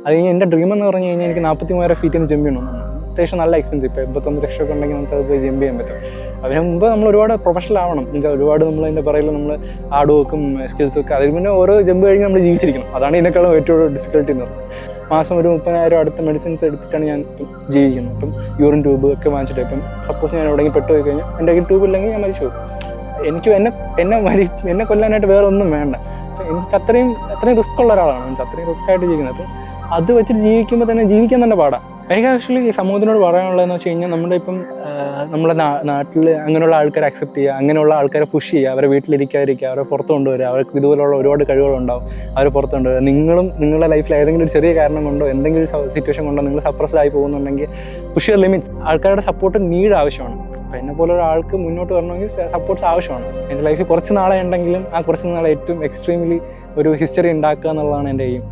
അത് കഴിഞ്ഞ് എൻ്റെ ഡ്രീം എന്ന് പറഞ്ഞു കഴിഞ്ഞാൽ എനിക്ക് 43,000 ഫീറ്റിൽ നിന്ന് ജമ്പ് ചെയ്യണമെന്നാണ്. അത്യാവശ്യം നല്ല എക്സ്പെൻസീവ്. ഇപ്പോൾ 81 ലക്ഷമൊക്കെ ഉണ്ടെങ്കിൽ നമുക്ക് അത് പോയി ജമ്പ് ചെയ്യാൻ പറ്റും. അതിന് മുമ്പ് നമ്മൾ ഒരുപാട് പ്രൊഫഷണൽ ആവണം. എന്നുവെച്ചാൽ ഒരുപാട് നമ്മൾ അതിൻ്റെ പറയുമ്പോൾ നമ്മൾ ഹാർഡ് വർക്കും സ്കിൽസും ഒക്കെ അതിന് മുന്നേ ഓരോ ജമ്പ് കഴിഞ്ഞ് നമ്മൾ ജീവിച്ചിരിക്കണം. അതാണ് ഇതിനേക്കാളും ഏറ്റവും ഡിഫിക്കൽട്ടി എന്ന് പറയുന്നത്. മാസം ഒരു 30,000 അടുത്ത മെഡിസിൻസ് എടുത്തിട്ടാണ് ഞാൻ ഇപ്പം ജീവിക്കുന്നത്. ഇപ്പം യൂറിൻ ട്യൂബ് ഒക്കെ വാങ്ങിച്ചിട്ട് ഇപ്പം സപ്പോസ് ഞാൻ എവിടെയെങ്കിലും പെട്ടുപോയി കഴിഞ്ഞാൽ എൻ്റെ കയ്യിൽ ട്യൂബ് ഇല്ലെങ്കിൽ ഞാൻ മരിച്ചു പോകും. എനിക്ക് എന്നെ കൊല്ലാനായിട്ട് വേറെ ഒന്നും വേണ്ട. അപ്പം എനിക്ക് അത്രയും റിസ്ക് ഉള്ള ഒരാളാണ്. മീൻസ് അത്രയും റിസ്ക് ആയിട്ട് ജീവിക്കുന്നത്. അപ്പം അത് വെച്ചിട്ട് ജീവിക്കുമ്പോൾ തന്നെ ജീവിക്കാൻ തന്നെ പാടാം. എനിക്ക് ആക്ച്വലി ഈ സമൂഹത്തിനോട് പറയാനുള്ളതെന്ന് വെച്ച് കഴിഞ്ഞാൽ നമ്മുടെ ഇപ്പം നമ്മുടെ നാട്ടിൽ അങ്ങനെയുള്ള ആൾക്കാരെ അക്സെപ്റ്റ് ചെയ്യുക, അങ്ങനെയുള്ള ആൾക്കാരെ പുഷ് ചെയ്യുക, അവരെ വീട്ടിലിരിക്കാതിരിക്കുക, അവരെ പുറത്ത് കൊണ്ടുവരിക. അവർക്ക് ഇതുപോലുള്ള ഒരുപാട് കഴിവുകളുണ്ടാവും, അവരെ പുറത്ത് കൊണ്ടുവരിക. നിങ്ങളുടെ ലൈഫിൽ ഏതെങ്കിലും ഒരു ചെറിയ കാരണം കൊണ്ടോ എന്തെങ്കിലും സിറ്റുവേഷൻ കൊണ്ടോ നിങ്ങൾ സപ്രസ്ഡ് ആയി പോകുന്നുണ്ടെങ്കിൽ പുഷ് യുവർ ലിമിറ്റ്സ്. ആൾക്കാരുടെ സപ്പോർട്ട് നീഡ് ആവശ്യമാണ്. അപ്പോൾ എന്നെ പോലെ ഒരാൾക്ക് മുന്നോട്ട് വരണമെങ്കിൽ സപ്പോർട്ട്സ് ആവശ്യമാണ്. എൻ്റെ ലൈഫിൽ കുറച്ച് നാളെ ഉണ്ടെങ്കിലും ആ കുറച്ച് നാളെ ഏറ്റവും എക്സ്ട്രീംലി ഒരു ഹിസ്റ്ററി ഉണ്ടാക്കുക എന്നുള്ളതാണ് എൻ്റെ എയിം.